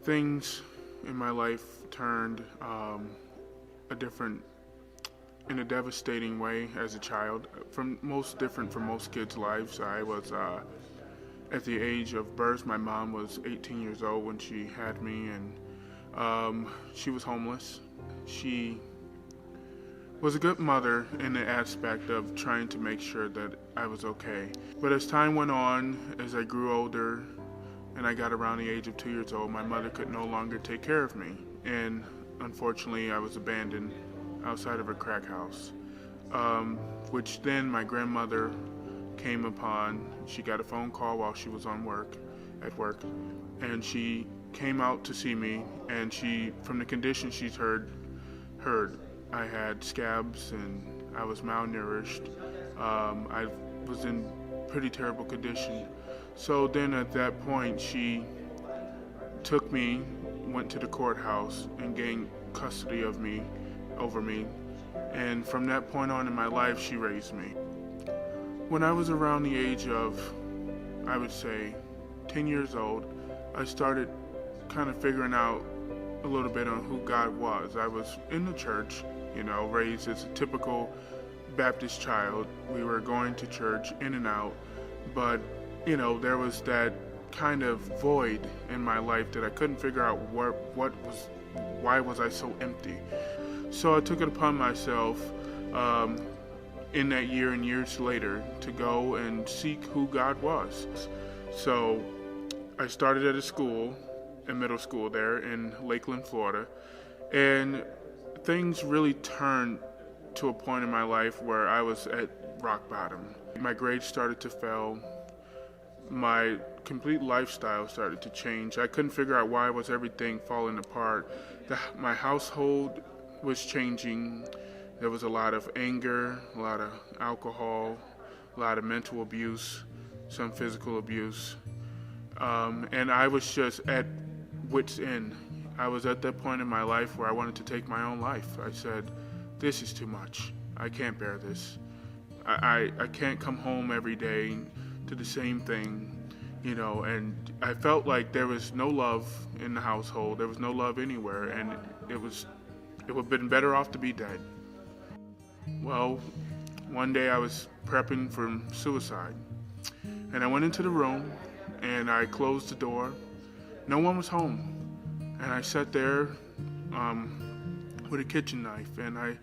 Things in my life turned a different, in a devastating way as a child. From most different from most kids' lives. I was at the age of birth. My mom was 18 years old when she had me, and she was homeless. She was a good mother in the aspect of trying to make sure that I was okay. But as time went on, as I grew older, and I got around the age of 2 years old, my mother could no longer take care of me. And unfortunately, I was abandoned outside of a crack house, which then my grandmother came upon. She got a phone call while she was at work, and she came out to see me, and from the condition she's heard, I had scabs and I was malnourished. I was in pretty terrible condition. So then at that point, she took me, went to the courthouse, and gained custody of me, over me. And from that point on in my life, she raised me. When I was around the age of, I would say, 10 years old, I started kind of figuring out a little bit on who God was. I was in the church, raised as a typical Baptist child. We were going to church in and out, but there was that kind of void in my life that I couldn't figure out why was I so empty. So I took it upon myself in that year and years later to go and seek who God was. So I started at a school, a middle school there in Lakeland, Florida, and things really turned to a point in my life where I was at rock bottom. My grades started to fail. My complete lifestyle started to change. I couldn't figure out why was everything falling apart. My household was changing. There was a lot of anger, a lot of alcohol, a lot of mental abuse, some physical abuse. And I was just at wit's end. I was at that point in my life where I wanted to take my own life. I said, this is too much. I can't bear this. I can't come home every day to the same thing, and I felt like there was no love in the household. There was no love anywhere, and it would have been better off to be dead. Well, one day I was prepping for suicide, and I went into the room, and I closed the door. No one was home, and I sat there with a kitchen knife, and I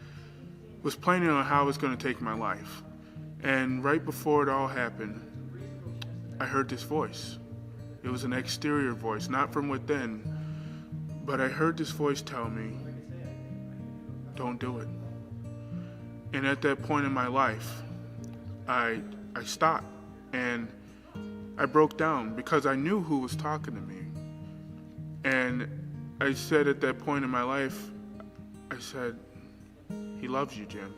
was planning on how I was going to take my life. And right before it all happened, I heard this voice. It was an exterior voice, not from within, but I heard this voice tell me, don't do it. And at that point in my life, I stopped and I broke down because I knew who was talking to me. And I said at that point in my life, I said, he loves you, Jim.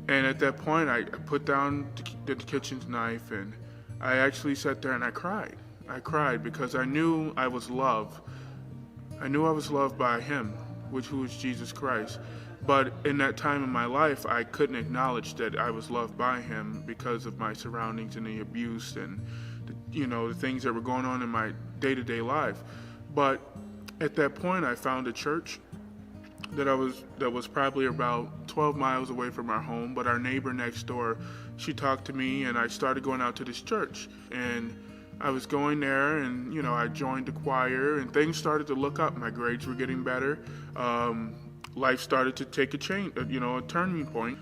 And at that point, I put down the kitchen knife, and I actually sat there and I cried. I cried because I knew I was loved. I knew I was loved by him, who is Jesus Christ. But in that time in my life, I couldn't acknowledge that I was loved by him because of my surroundings and the abuse and the things that were going on in my day-to-day life. But at that point, I found a church that was probably about 12 miles away from our home, but our neighbor next door, she talked to me, and I started going out to this church. And I was going there, and I joined the choir, and things started to look up. My grades were getting better. Life started to take a change, a turning point.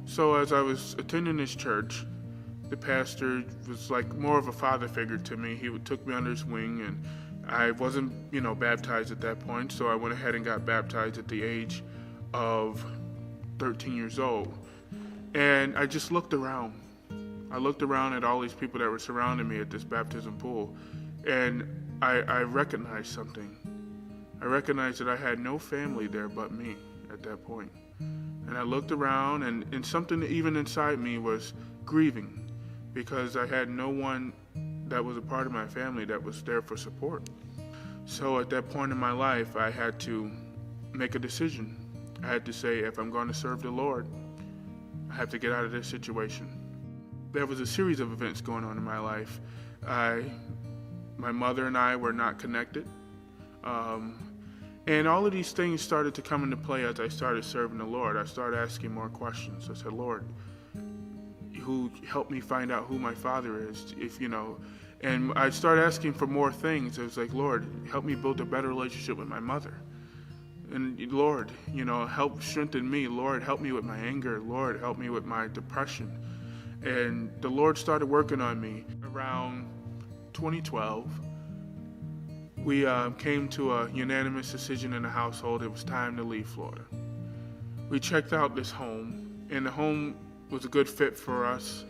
So as I was attending this church, the pastor was like more of a father figure to me. He took me under his wing, and I wasn't, baptized at that point, so I went ahead and got baptized at the age of 13 years old. And I just looked around. I looked around at all these people that were surrounding me at this baptism pool, and I recognized something. I recognized that I had no family there but me at that point. And I looked around, and something even inside me was grieving because I had no one that was a part of my family that was there for support. So at that point in my life, I had to make a decision. I had to say, if I'm going to serve the Lord, I have to get out of this situation. There was a series of events going on in my life. My My mother and I were not connected. And all of these things started to come into play as I started serving the Lord. I started asking more questions. I said, Lord, who helped me find out who my father is, and I started asking for more things. I was like, Lord, help me build a better relationship with my mother. And Lord, help strengthen me. Lord, help me with my anger. Lord, help me with my depression. And the Lord started working on me. Around 2012, we came to a unanimous decision in the household. It was time to leave Florida. We checked out this home, and the home was a good fit for us.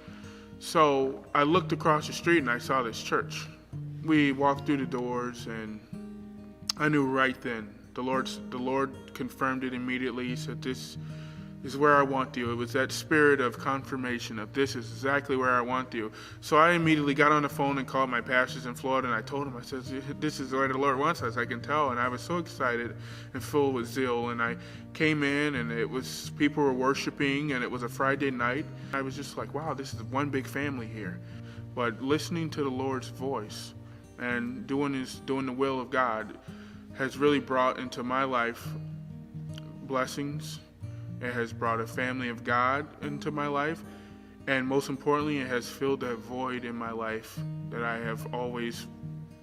So I looked across the street and I saw this church. We walked through the doors, and I knew right then. The Lord confirmed it immediately. He said, "This is where I want you." It was that spirit of confirmation of this is exactly where I want you. So I immediately got on the phone and called my pastors in Florida, and I told them, I said, "This is where the Lord wants us, I can tell." And I was so excited and full with zeal. And I came in, and people were worshiping, and it was a Friday night. I was just like, wow, this is one big family here. But listening to the Lord's voice and doing the will of God has really brought into my life blessings. It has brought a family of God into my life, and most importantly, it has filled that void in my life that I have always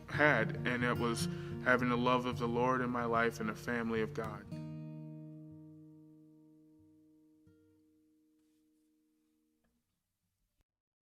had, and it was having the love of the Lord in my life and a family of God.